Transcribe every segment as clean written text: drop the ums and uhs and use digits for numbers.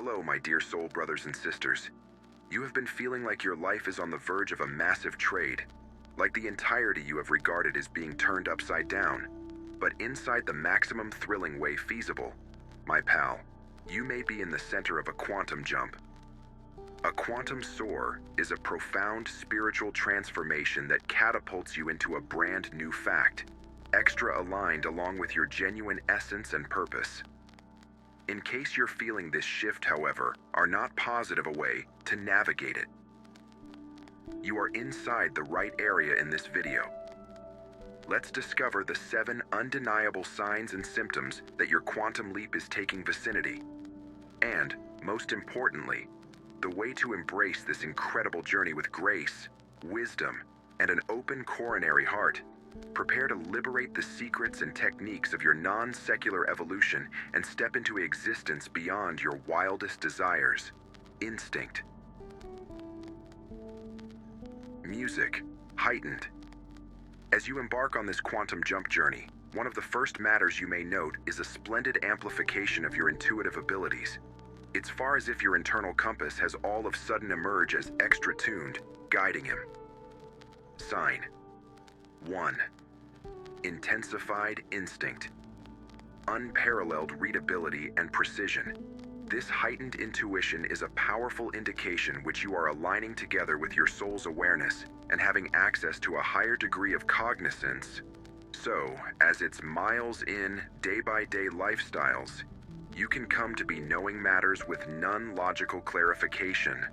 Hello, my dear soul brothers and sisters. You have been feeling like your life is on the verge of a massive trade, like the entirety you have regarded as being turned upside down, but inside the maximum thrilling way feasible. My pal, you may be in the center of a quantum jump. A quantum soar is a profound spiritual transformation that catapults you into a brand new fact, extra aligned along with your genuine essence and purpose. In case you're feeling this shift, however, are not positive a way to navigate it. You are inside the right area in this video. Let's discover the 7 undeniable signs and symptoms that your quantum leap is taking vicinity. And, most importantly, the way to embrace this incredible journey with grace, wisdom, and an open coronary heart. Prepare to liberate the secrets and techniques of your non-secular evolution and step into existence beyond your wildest desires. Instinct. Music. Heightened. As you embark on this quantum jump journey, one of the first matters you may note is a splendid amplification of your intuitive abilities. It's far as if your internal compass has all of a sudden emerged as extra tuned, guiding him. Sign 1. Intensified instinct. Unparalleled readability and precision. This heightened intuition is a powerful indication which you are aligning together with your soul's awareness and having access to a higher degree of cognizance. So, as its miles in, day-by-day lifestyles, you can come to be knowing matters with none logical clarification.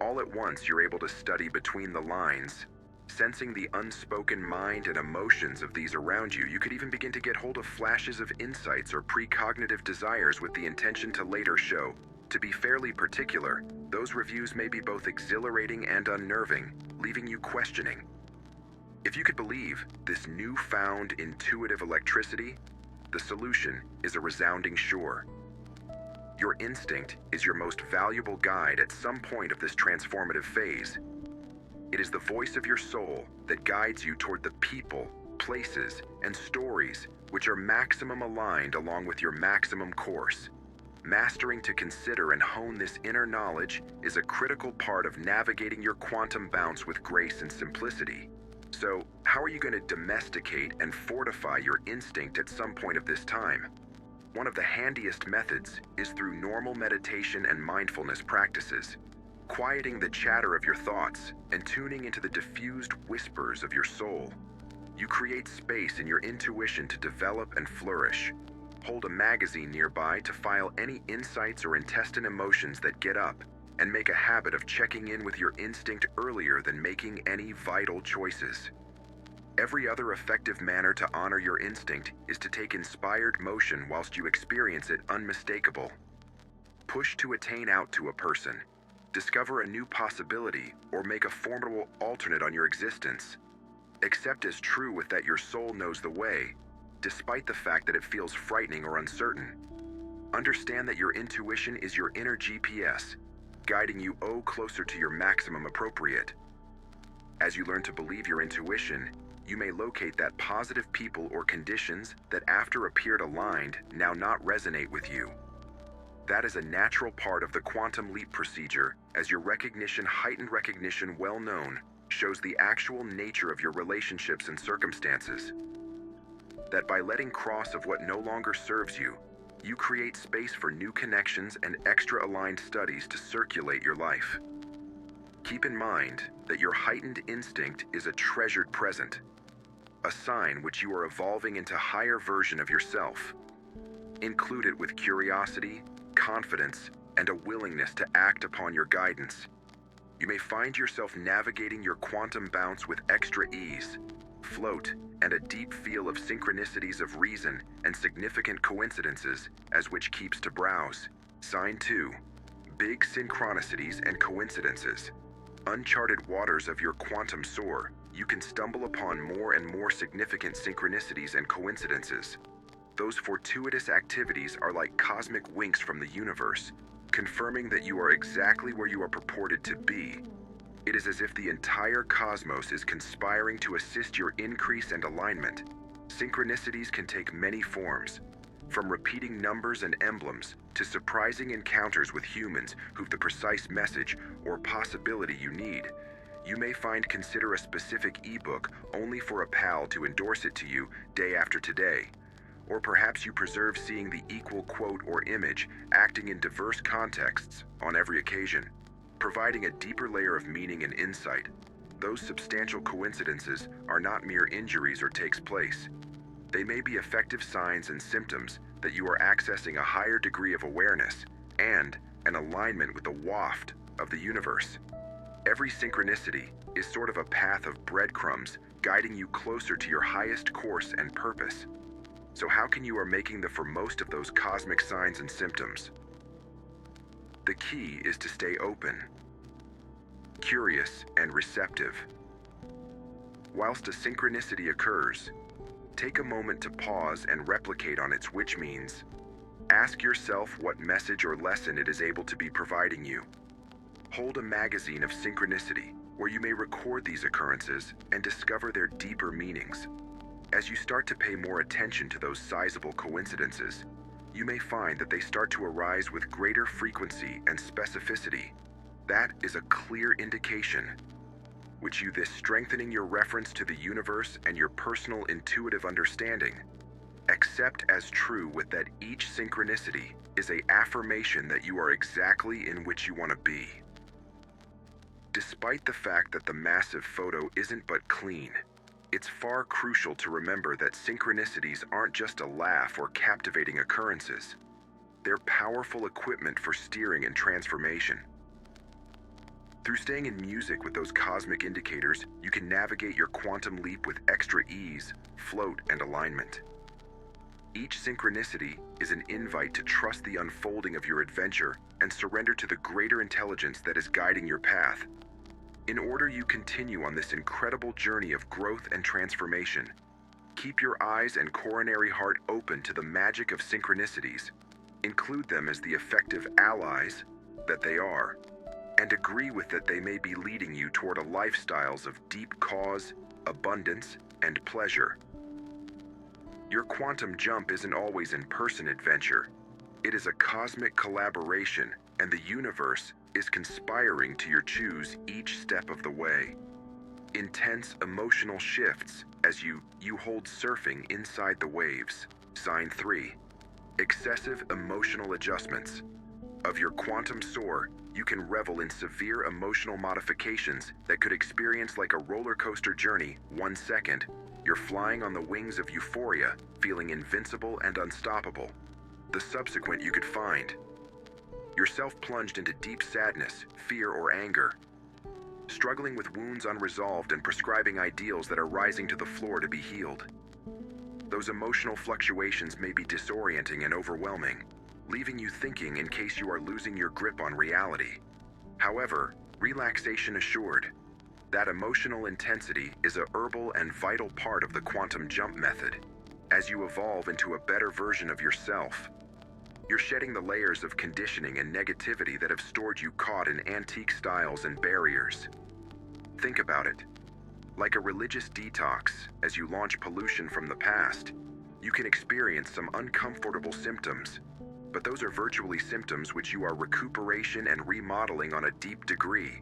All at once you're able to study between the lines, sensing the unspoken mind and emotions of these around you. You could even begin to get hold of flashes of insights or precognitive desires with the intention to later show. To be fairly particular, those reviews may be both exhilarating and unnerving, leaving you questioning. If you could believe this newfound intuitive electricity, the solution is a resounding sure. Your instinct is your most valuable guide at some point of this transformative phase. It is the voice of your soul that guides you toward the people, places, and stories which are maximum aligned along with your maximum course. Mastering to consider and hone this inner knowledge is a critical part of navigating your quantum bounce with grace and simplicity. So, how are you going to domesticate and fortify your instinct at some point of this time? One of the handiest methods is through normal meditation and mindfulness practices, quieting the chatter of your thoughts and tuning into the diffused whispers of your soul. You create space in your intuition to develop and flourish. Hold a magazine nearby to file any insights or intestine emotions that get up, and make a habit of checking in with your instinct earlier than making any vital choices. Every other effective manner to honor your instinct is to take inspired motion whilst you experience it unmistakable. Push to attain out to a person, discover a new possibility, or make a formidable alternate on your existence. Accept as true with that your soul knows the way, despite the fact that it feels frightening or uncertain. Understand that your intuition is your inner GPS, guiding you closer to your maximum appropriate. As you learn to believe your intuition, you may locate that positive people or conditions that after appeared aligned now not resonate with you. That is a natural part of the quantum leap procedure, as your heightened recognition well known, shows the actual nature of your relationships and circumstances. That by letting cross of what no longer serves you, you create space for new connections and extra aligned studies to circulate your life. Keep in mind that your heightened instinct is a treasured present, a sign which you are evolving into a higher version of yourself. Include it with curiosity, confidence, and a willingness to act upon your guidance. You may find yourself navigating your quantum bounce with extra ease, float, and a deep feel of synchronicities of reason and significant coincidences as which keeps to browse. Sign 2. Big synchronicities and coincidences. Uncharted waters of your quantum soar, you can stumble upon more and more significant synchronicities and coincidences. Those fortuitous activities are like cosmic winks from the universe, confirming that you are exactly where you are purported to be. It is as if the entire cosmos is conspiring to assist your increase and alignment. Synchronicities can take many forms. From repeating numbers and emblems to surprising encounters with humans who've the precise message or possibility you need, you may consider a specific ebook only for a pal to endorse it to you day after today. Or perhaps you preserve seeing the equal quote or image acting in diverse contexts on every occasion, providing a deeper layer of meaning and insight. Those substantial coincidences are not mere injuries or takes place. They may be effective signs and symptoms that you are accessing a higher degree of awareness and an alignment with the waft of the universe. Every synchronicity is sort of a path of breadcrumbs guiding you closer to your highest course and purpose. So how can you making the most of those cosmic signs and symptoms? The key is to stay open, curious, and receptive. Whilst a synchronicity occurs, take a moment to pause and replicate on its which means. Ask yourself what message or lesson it is able to be providing you. Hold a magazine of synchronicity where you may record these occurrences and discover their deeper meanings. As you start to pay more attention to those sizable coincidences, you may find that they start to arise with greater frequency and specificity. That is a clear indication, which you this strengthening your reference to the universe and your personal intuitive understanding. Accept as true with that each synchronicity is an affirmation that you are exactly in which you want to be. Despite the fact that the massive photo isn't but clean, it's far crucial to remember that synchronicities aren't just a laugh or captivating occurrences. They're powerful equipment for steering and transformation. Through staying in music with those cosmic indicators, you can navigate your quantum leap with extra ease, float, and alignment. Each synchronicity is an invite to trust the unfolding of your adventure and surrender to the greater intelligence that is guiding your path. In order you continue on this incredible journey of growth and transformation, keep your eyes and coronary heart open to the magic of synchronicities. Include them as the effective allies that they are, and agree with that they may be leading you toward a lifestyles of deep cause, abundance, and pleasure. Your quantum jump isn't always in-person adventure. It is a cosmic collaboration, and the universe is conspiring to your choose each step of the way. Intense emotional shifts as you hold surfing inside the waves. Sign 3. Excessive emotional adjustments. Of your quantum soar, you can revel in severe emotional modifications that could experience like a roller coaster journey. 1 second, you're flying on the wings of euphoria, feeling invincible and unstoppable. The subsequent you could find yourself plunged into deep sadness, fear, or anger, struggling with wounds unresolved and prescribing ideals that are rising to the floor to be healed. Those emotional fluctuations may be disorienting and overwhelming, leaving you thinking in case you are losing your grip on reality. However, relaxation assured. That emotional intensity is a herbal and vital part of the quantum jump method. As you evolve into a better version of yourself, you're shedding the layers of conditioning and negativity that have stored you caught in antique styles and barriers. Think about it. Like a religious detox, as you launch pollution from the past, you can experience some uncomfortable symptoms, but those are virtually symptoms which you are recuperation and remodeling on a deep degree.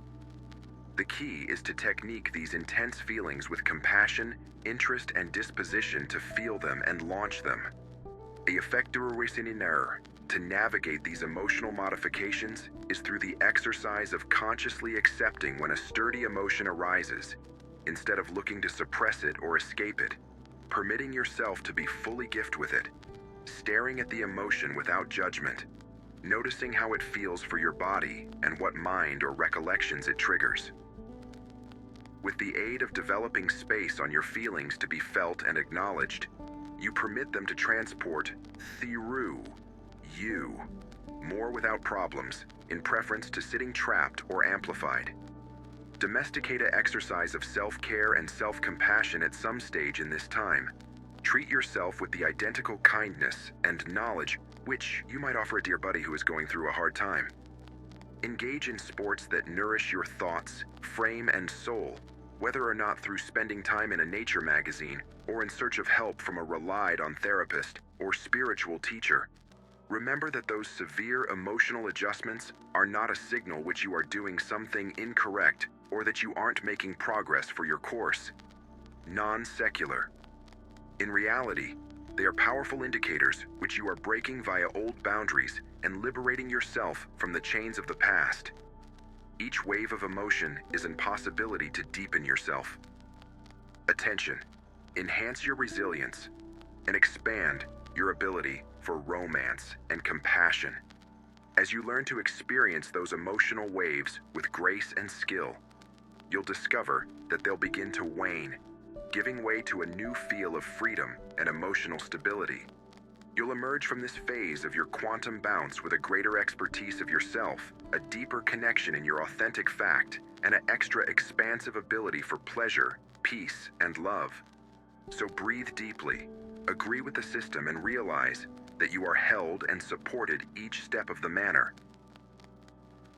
The key is to technique these intense feelings with compassion, interest, and disposition to feel them and launch them. The effective to navigate these emotional modifications is through the exercise of consciously accepting when a sturdy emotion arises, instead of looking to suppress it or escape it, permitting yourself to be fully gift with it, staring at the emotion without judgment, noticing how it feels for your body and what mind or recollections it triggers. With the aid of developing space on your feelings to be felt and acknowledged, you permit them to transport through you, more without problems, in preference to sitting trapped or amplified. Domesticate an exercise of self-care and self-compassion at some stage in this time. Treat yourself with the identical kindness and knowledge which you might offer a dear buddy who is going through a hard time. Engage in sports that nourish your thoughts, frame, and soul, whether or not through spending time in a nature magazine or in search of help from a relied-on therapist or spiritual teacher. Remember that those severe emotional adjustments are not a signal which you are doing something incorrect or that you aren't making progress for your course. Non-secular. In reality, they are powerful indicators which you are breaking via old boundaries and liberating yourself from the chains of the past. Each wave of emotion is an possibility to deepen yourself. Attention. Enhance your resilience and expand your ability for romance and compassion. As you learn to experience those emotional waves with grace and skill, you'll discover that they'll begin to wane, giving way to a new feel of freedom and emotional stability. You'll emerge from this phase of your quantum bounce with a greater expertise of yourself, a deeper connection in your authentic fact, and an extra expansive ability for pleasure, peace, and love. So breathe deeply, agree with the system, and realize that you are held and supported each step of the manner.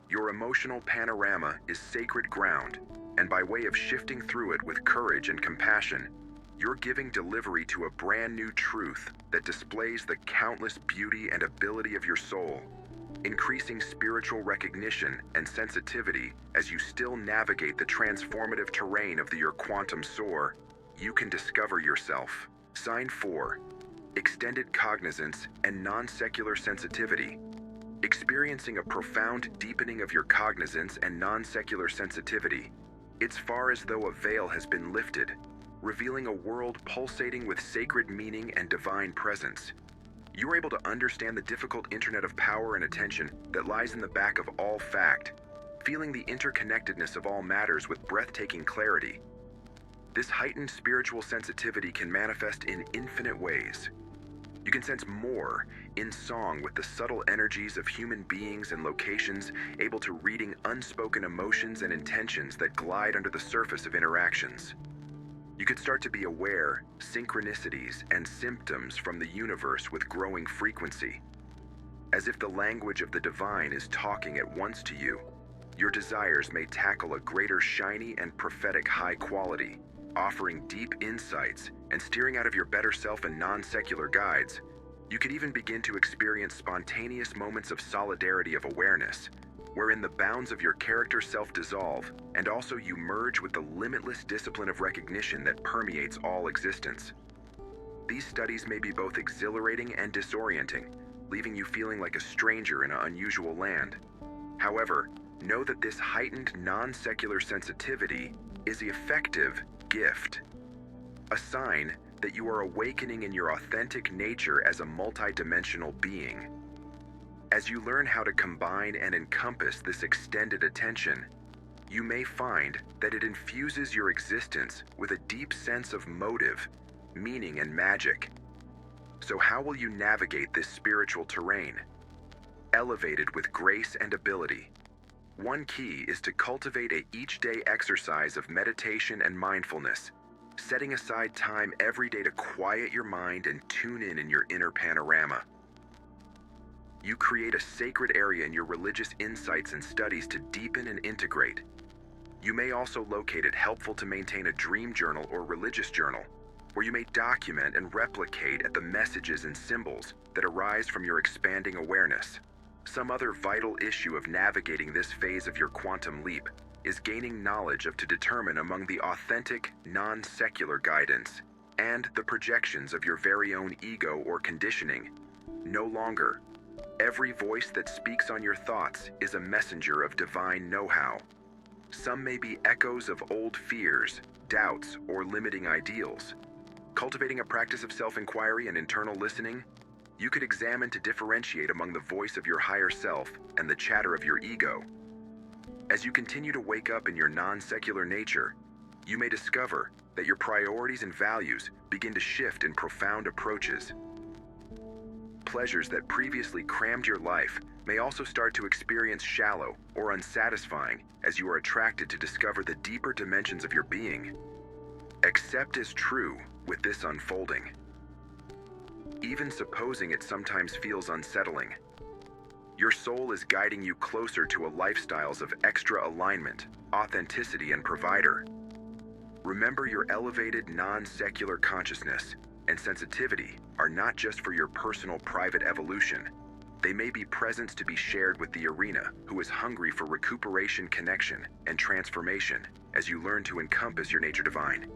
Your emotional panorama is sacred ground, and by way of shifting through it with courage and compassion, you're giving delivery to a brand new truth that displays the countless beauty and ability of your soul, increasing spiritual recognition and sensitivity as you still navigate the transformative terrain of your quantum soar. You can discover yourself. Sign 4. Extended cognizance and non-secular sensitivity. Experiencing a profound deepening of your cognizance and non-secular sensitivity. It's far as though a veil has been lifted, revealing a world pulsating with sacred meaning and divine presence. You are able to understand the difficult internet of power and attention that lies in the back of all fact, feeling the interconnectedness of all matters with breathtaking clarity. This heightened spiritual sensitivity can manifest in infinite ways. You can sense more in song with the subtle energies of human beings and locations, able to reading unspoken emotions and intentions that glide under the surface of interactions. You could start to be aware synchronicities and symptoms from the universe with growing frequency. As if the language of the divine is talking at once to you, your desires may tackle a greater shiny and prophetic high quality, offering deep insights and steering out of your better self and non-secular guides. You could even begin to experience spontaneous moments of solidarity of awareness, wherein the bounds of your character self-dissolve, and also you merge with the limitless discipline of recognition that permeates all existence. These studies may be both exhilarating and disorienting, leaving you feeling like a stranger in an unusual land. However, know that this heightened non-secular sensitivity is the effective gift, a sign that you are awakening in your authentic nature as a multidimensional being. As you learn how to combine and encompass this extended attention, you may find that it infuses your existence with a deep sense of motive, meaning, and magic. So how will you navigate this spiritual terrain? Elevated with grace and ability. One key is to cultivate a each-day exercise of meditation and mindfulness, setting aside time every day to quiet your mind and tune in your inner panorama. You create a sacred area in your religious insights and studies to deepen and integrate. You may also locate it helpful to maintain a dream journal or religious journal, where you may document and replicate at the messages and symbols that arise from your expanding awareness. Some other vital issue of navigating this phase of your quantum leap is gaining knowledge of to determine among the authentic, non-secular guidance and the projections of your very own ego or conditioning. No longer, every voice that speaks on your thoughts is a messenger of divine know-how. Some may be echoes of old fears, doubts, or limiting ideals. Cultivating a practice of self-inquiry and internal listening, you could examine to differentiate among the voice of your higher self and the chatter of your ego. As you continue to wake up in your non-secular nature, you may discover that your priorities and values begin to shift in profound approaches. Pleasures that previously crammed your life may also start to experience shallow or unsatisfying as you are attracted to discover the deeper dimensions of your being. Accept as true with this unfolding, even supposing it sometimes feels unsettling. Your soul is guiding you closer to a lifestyle of extra alignment, authenticity, and provider. Remember, your elevated, non-secular consciousness and sensitivity are not just for your personal private evolution. They may be presents to be shared with the arena, who is hungry for recuperation, connection, and transformation as you learn to encompass your nature divine.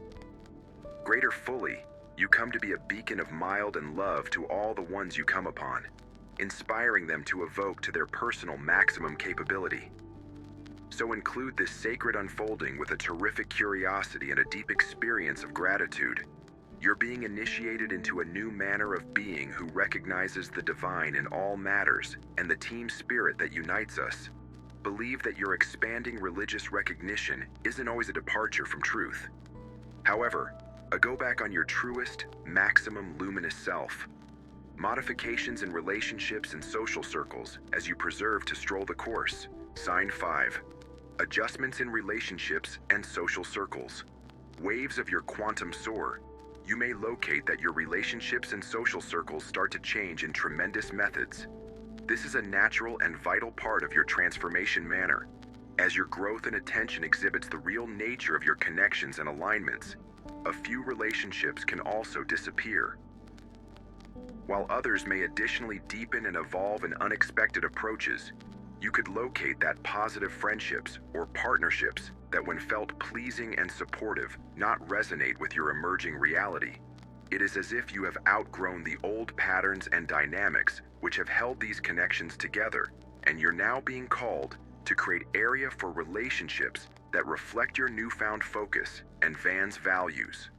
Greater fully, you come to be a beacon of mild and love to all the ones you come upon, inspiring them to evoke to their personal maximum capability. So include this sacred unfolding with a terrific curiosity and a deep experience of gratitude. You're being initiated into a new manner of being who recognizes the divine in all matters and the team spirit that unites us. Believe that your expanding religious recognition isn't always a departure from truth. However, a go back on your truest, maximum luminous self. Modifications in relationships and social circles as you preserve to stroll the course. Sign 5. Adjustments in relationships and social circles. Waves of your quantum soar. You may locate that your relationships and social circles start to change in tremendous methods. This is a natural and vital part of your transformation manner. As your growth and attention exhibits the real nature of your connections and alignments, a few relationships can also disappear, while others may additionally deepen and evolve in unexpected approaches. You could locate that positive friendships or partnerships that, when felt pleasing and supportive, not resonate with your emerging reality. It is as if you have outgrown the old patterns and dynamics which have held these connections together, and you're now being called to create area for relationships that reflect your newfound focus and Van's values.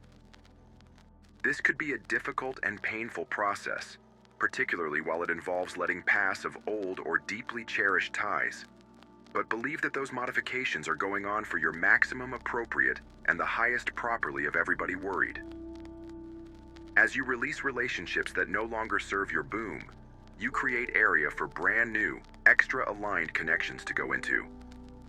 This could be a difficult and painful process, particularly while it involves letting pass of old or deeply cherished ties. But believe that those modifications are going on for your maximum appropriate and the highest properly of everybody worried. As you release relationships that no longer serve your boom, you create area for brand new, extra aligned connections to go into.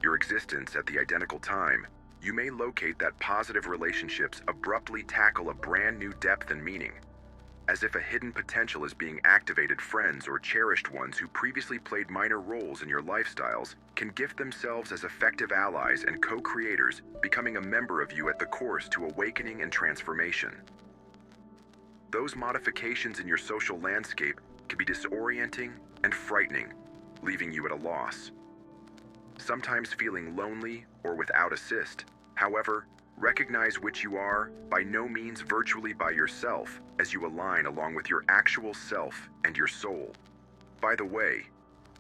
Your existence at the identical time, you may locate that positive relationships abruptly tackle a brand new depth and meaning. As if a hidden potential is being activated, friends or cherished ones who previously played minor roles in your lifestyles can gift themselves as effective allies and co-creators, becoming a member of you at the course to awakening and transformation. Those modifications in your social landscape can be disorienting and frightening, leaving you at a loss. Sometimes feeling lonely or without assist. However, recognize which you are, by no means virtually by yourself, as you align along with your actual self and your soul. By the way,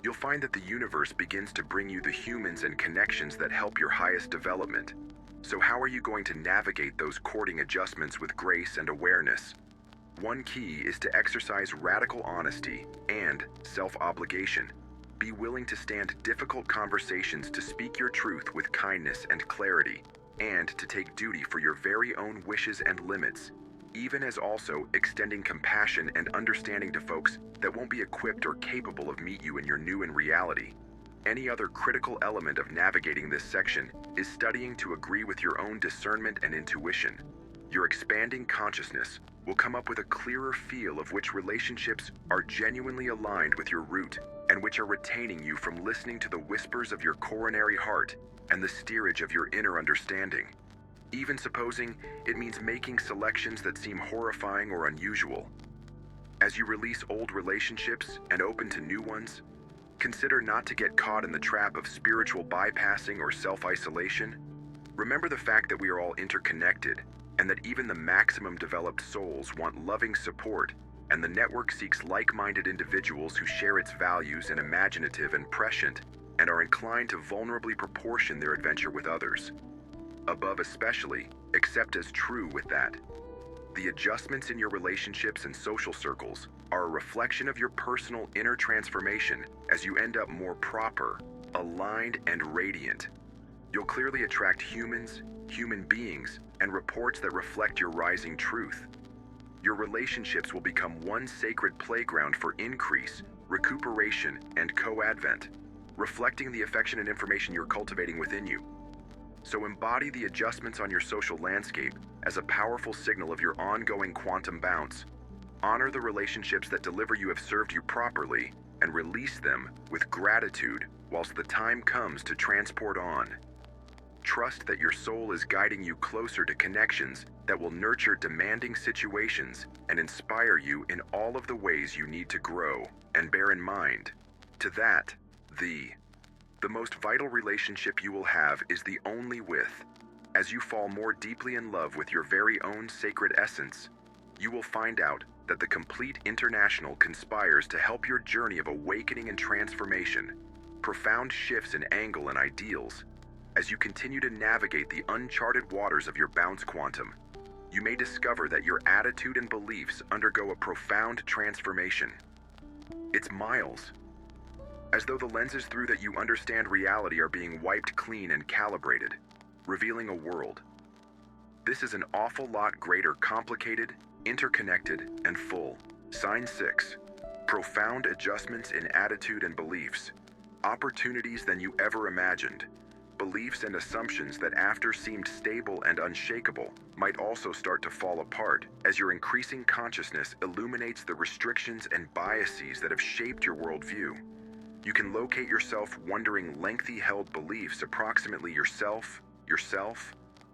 you'll find that the universe begins to bring you the humans and connections that help your highest development. So how are you going to navigate those courting adjustments with grace and awareness? One key is to exercise radical honesty and self-obligation. Be willing to stand difficult conversations, to speak your truth with kindness and clarity, and to take duty for your very own wishes and limits, even as also extending compassion and understanding to folks that won't be equipped or capable of meet you in your new and reality. Any other critical element of navigating this section is studying to agree with your own discernment and intuition. Your expanding consciousness will come up with a clearer feel of which relationships are genuinely aligned with your root and which are retaining you from listening to the whispers of your coronary heart and the steerage of your inner understanding. Even supposing it means making selections that seem horrifying or unusual. As you release old relationships and open to new ones, consider not to get caught in the trap of spiritual bypassing or self-isolation. Remember the fact that we are all interconnected, and that even the maximum developed souls want loving support, and the network seeks like-minded individuals who share its values and imaginative and prescient, and are inclined to vulnerably proportion their adventure with others. Above especially, accept as true with that. The adjustments in your relationships and social circles are a reflection of your personal inner transformation as you end up more proper, aligned, and radiant. You'll clearly attract humans, human beings, and reports that reflect your rising truth. Your relationships will become one sacred playground for increase, recuperation, and co-advent, reflecting the affection and information you're cultivating within you. So embody the adjustments on your social landscape as a powerful signal of your ongoing quantum bounce. Honor the relationships that deliver you have served you properly, and release them with gratitude whilst the time comes to transport on. Trust that your soul is guiding you closer to connections that will nurture demanding situations and inspire you in all of the ways you need to grow. And bear in mind, to that, the most vital relationship you will have is the only with. As you fall more deeply in love with your very own sacred essence, you will find out that the complete international conspires to help your journey of awakening and transformation, profound shifts in angle and ideals. As you continue to navigate the uncharted waters of your bounce quantum, you may discover that your attitude and beliefs undergo a profound transformation. It's miles, as though the lenses through that you understand reality are being wiped clean and calibrated, revealing a world. This is an awful lot greater, complicated, interconnected, and full. Sign 6. Profound adjustments in attitude and beliefs. Opportunities than you ever imagined. Beliefs and assumptions that after seemed stable and unshakable might also start to fall apart as your increasing consciousness illuminates the restrictions and biases that have shaped your worldview. You can locate yourself wondering lengthy held beliefs approximately yourself,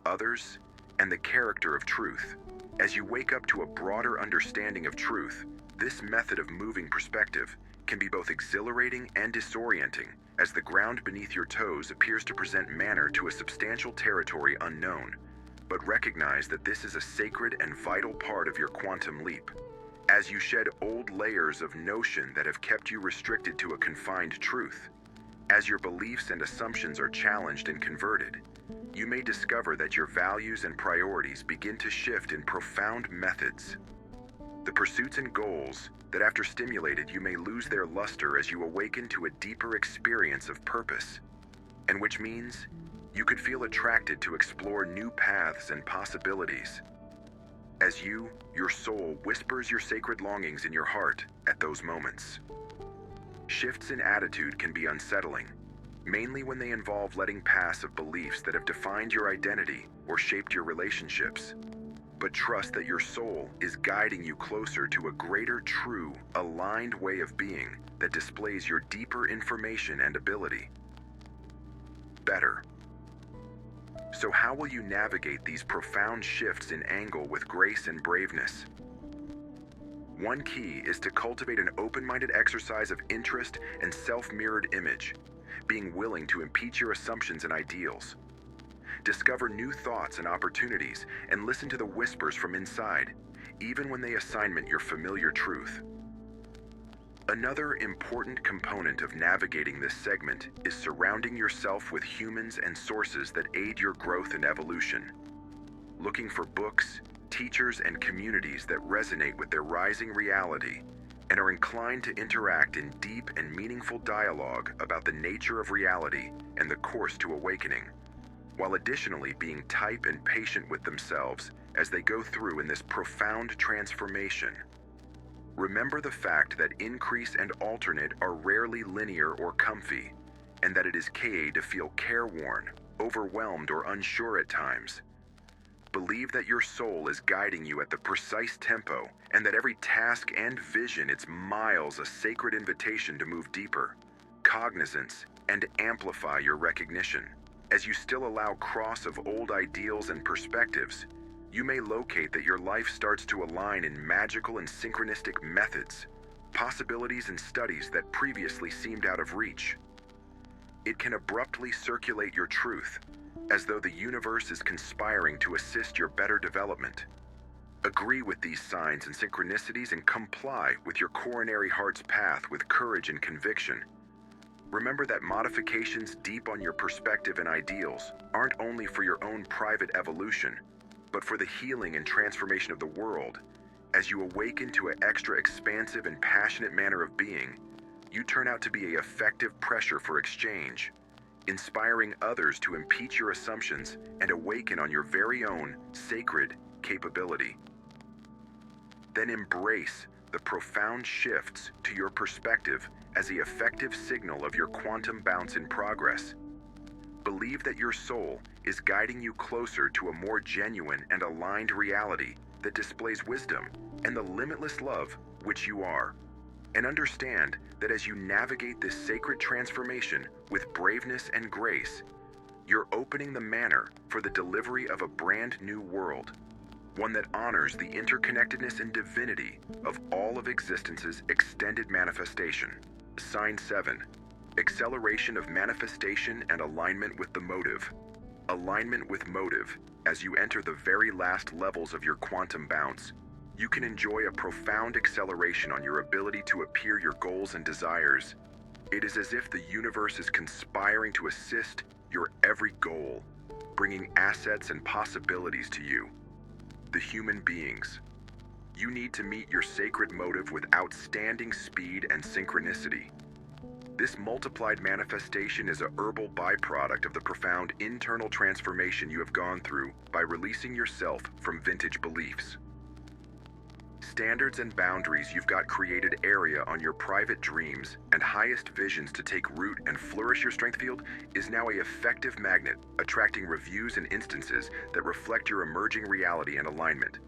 others, and the character of truth. As you wake up to a broader understanding of truth, this method of moving perspective can be both exhilarating and disorienting, as the ground beneath your toes appears to present manner to a substantial territory unknown. But recognize that this is a sacred and vital part of your quantum leap. As you shed old layers of notion that have kept you restricted to a confined truth, as your beliefs and assumptions are challenged and converted, you may discover that your values and priorities begin to shift in profound methods. The pursuits and goals that after stimulated you may lose their luster as you awaken to a deeper experience of purpose, and which means you could feel attracted to explore new paths and possibilities. As your soul, whispers your sacred longings in your heart at those moments. Shifts in attitude can be unsettling, mainly when they involve letting pass of beliefs that have defined your identity or shaped your relationships. But trust that your soul is guiding you closer to a greater, true, aligned way of being that displays your deeper information and ability. Better. So how will you navigate these profound shifts in angle with grace and braveness? One key is to cultivate an open-minded exercise of interest and self-mirrored image, being willing to impeach your assumptions and ideals. Discover new thoughts and opportunities and listen to the whispers from inside, even when they assignment your familiar truth. Another important component of navigating this segment is surrounding yourself with humans and sources that aid your growth and evolution. Looking for books, teachers, and communities that resonate with their rising reality and are inclined to interact in deep and meaningful dialogue about the nature of reality and the course to awakening, while additionally being type and patient with themselves as they go through in this profound transformation. Remember the fact that increase and alternate are rarely linear or comfy, and that it is okay to feel careworn, overwhelmed, or unsure at times. Believe that your soul is guiding you at the precise tempo, and that every task and vision it's miles a sacred invitation to move deeper, cognizance, and amplify your recognition. As you still allow cross of old ideals and perspectives, you may locate that your life starts to align in magical and synchronistic methods, possibilities and studies that previously seemed out of reach. It can abruptly circulate your truth, as though the universe is conspiring to assist your better development. Agree with these signs and synchronicities and comply with your coronary heart's path with courage and conviction. Remember that modifications deep on your perspective and ideals aren't only for your own private evolution, but for the healing and transformation of the world. As you awaken to an extra expansive and passionate manner of being, you turn out to be an effective pressure for exchange, inspiring others to impeach your assumptions and awaken on your very own sacred capability. Then embrace the profound shifts to your perspective as the effective signal of your quantum bounce in progress. Believe that your soul is guiding you closer to a more genuine and aligned reality that displays wisdom and the limitless love which you are. And understand that as you navigate this sacred transformation with braveness and grace, You're opening the manner for the delivery of a brand new world, one that honors the interconnectedness and divinity of all of existence's extended manifestation. Sign 7. Acceleration of manifestation and alignment with the motive. Alignment with motive. As you enter the very last levels of your quantum bounce, you can enjoy a profound acceleration on your ability to appear your goals and desires. It is as if the universe is conspiring to assist your every goal, bringing assets and possibilities to you. The human beings. You need to meet your sacred motive with outstanding speed and synchronicity. This multiplied manifestation is a herbal byproduct of the profound internal transformation you have gone through by releasing yourself from vintage beliefs. Standards and boundaries you've got created area on your private dreams and highest visions to take root and flourish your strength field is now an effective magnet, attracting reviews and instances that reflect your emerging reality and alignment.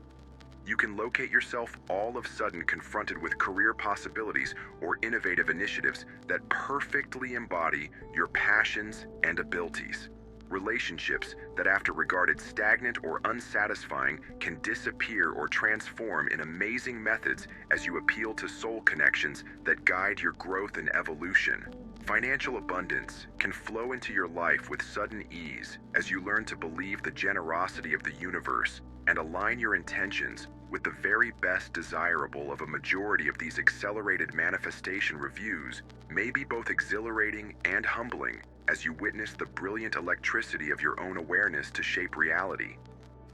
You can locate yourself all of a sudden confronted with career possibilities or innovative initiatives that perfectly embody your passions and abilities. Relationships that, after regarded stagnant or unsatisfying, can disappear or transform in amazing methods as you appeal to soul connections that guide your growth and evolution. Financial abundance can flow into your life with sudden ease as you learn to believe the generosity of the universe and align your intentions with the very best desirable of a majority of these accelerated manifestation reviews may be both exhilarating and humbling as you witness the brilliant electricity of your own awareness to shape reality.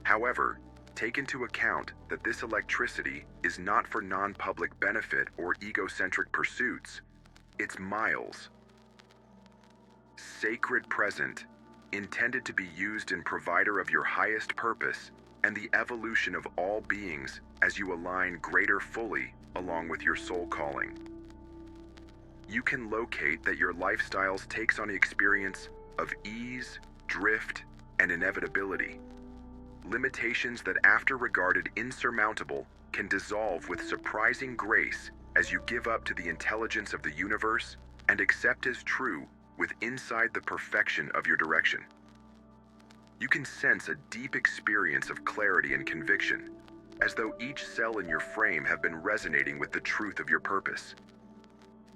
However, take into account that this electricity is not for non-public benefit or egocentric pursuits. It's miles. Sacred present, intended to be used in provider of your highest purpose and the evolution of all beings as you align greater fully along with your soul calling. You can locate that your lifestyles takes on the experience of ease, drift, and inevitability. Limitations that, after regarded insurmountable, can dissolve with surprising grace as you give up to the intelligence of the universe and accept as true with inside the perfection of your direction. You can sense a deep experience of clarity and conviction, as though each cell in your frame have been resonating with the truth of your purpose.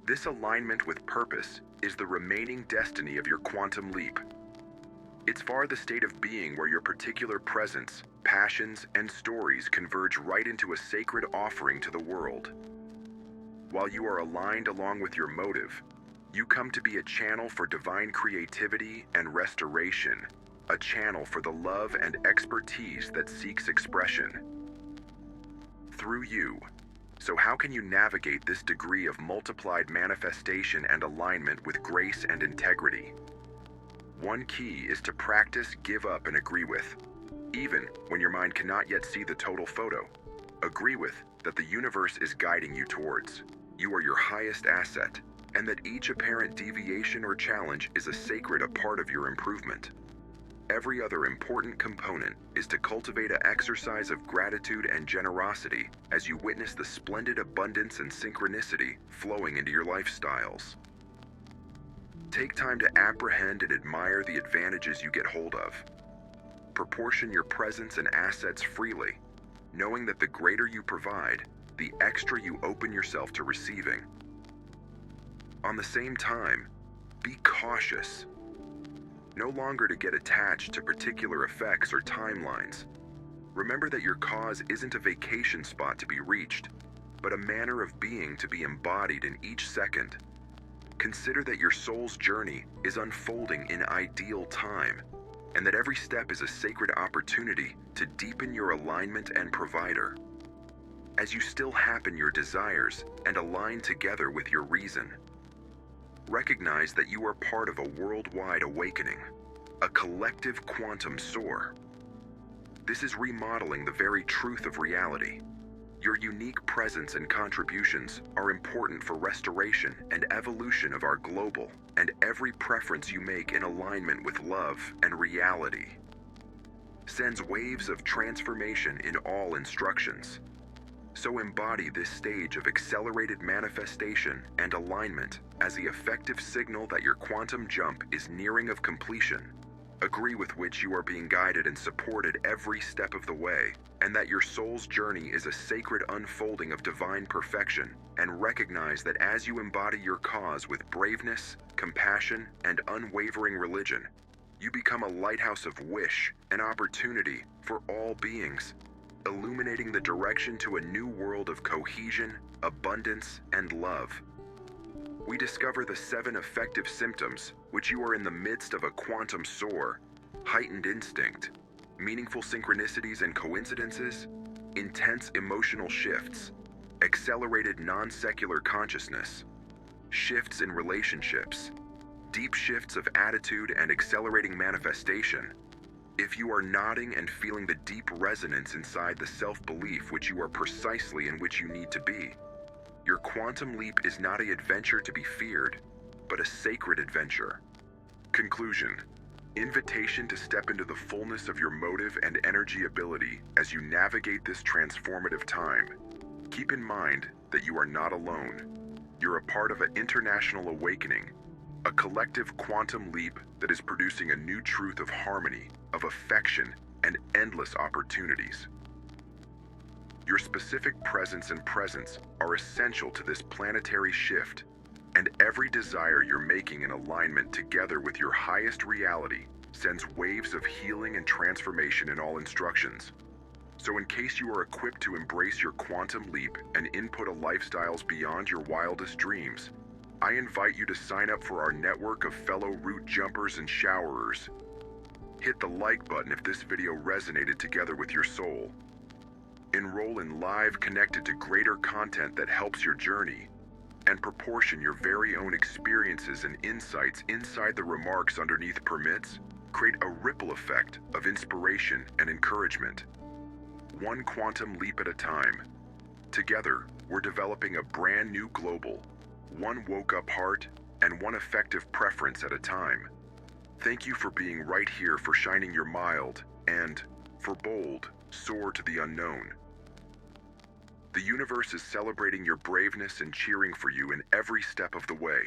This alignment with purpose is the remaining destiny of your quantum leap. It's far the state of being where your particular presence, passions, and stories converge right into a sacred offering to the world. While you are aligned along with your motive, you come to be a channel for divine creativity and restoration, a channel for the love and expertise that seeks expression. Through you. So how can you navigate this degree of multiplied manifestation and alignment with grace and integrity? One key is to practice give up and agree with. Even when your mind cannot yet see the total photo, agree with that the universe is guiding you towards. You are your highest asset, and that each apparent deviation or challenge is a part of your improvement. Every other important component is to cultivate an exercise of gratitude and generosity as you witness the splendid abundance and synchronicity flowing into your lifestyles. Take time to apprehend and admire the advantages you get hold of. Proportion your presence and assets freely, knowing that the greater you provide, the extra you open yourself to receiving. On the same time, be cautious. No longer to get attached to particular effects or timelines. Remember that your cause isn't a vacation spot to be reached, but a manner of being to be embodied in each second. Consider that your soul's journey is unfolding in ideal time, and that every step is a sacred opportunity to deepen your alignment and provider. As you still happen your desires and align together with your reason, recognize that you are part of a worldwide awakening, a collective quantum soar. This is remodeling the very truth of reality. Your unique presence and contributions are important for restoration and evolution of our global, and every preference you make in alignment with love and reality sends waves of transformation in all instructions. So embody this stage of accelerated manifestation and alignment as the effective signal that your quantum jump is nearing of completion, Agree with which you are being guided and supported every step of the way, and that your soul's journey is a sacred unfolding of divine perfection, and recognize that as you embody your cause with braveness, compassion, and unwavering religion, you become a lighthouse of wish and opportunity for all beings, illuminating the direction to a new world of cohesion, abundance, and love. We discover the 7 effective symptoms which you are in the midst of a quantum soar, heightened instinct, meaningful synchronicities and coincidences, intense emotional shifts, accelerated non-secular consciousness, shifts in relationships, deep shifts of attitude and accelerating manifestation. If you are nodding and feeling the deep resonance inside the self-belief which you are precisely in which you need to be, your quantum leap is not an adventure to be feared, but a sacred adventure. Conclusion. Invitation to step into the fullness of your motive and energy ability as you navigate this transformative time. Keep in mind that you are not alone. You're a part of an international awakening, a collective quantum leap that is producing a new truth of harmony, of affection, and endless opportunities. Your specific presence and presence are essential to this planetary shift, and every desire you're making in alignment together with your highest reality sends waves of healing and transformation in all instructions. So in case you are equipped to embrace your quantum leap and input a lifestyles beyond your wildest dreams, I invite you to sign up for our network of fellow root jumpers and showerers. Hit the like button if this video resonated together with your soul. Enroll in live connected to greater content that helps your journey, and proportion your very own experiences and insights inside the remarks underneath permits. Create a ripple effect of inspiration and encouragement. One quantum leap at a time. Together, we're developing a brand new global, one woke up heart and one effective preference at a time. Thank you for being right here, for shining your mild, and, for bold, soar to the unknown. The universe is celebrating your braveness and cheering for you in every step of the way.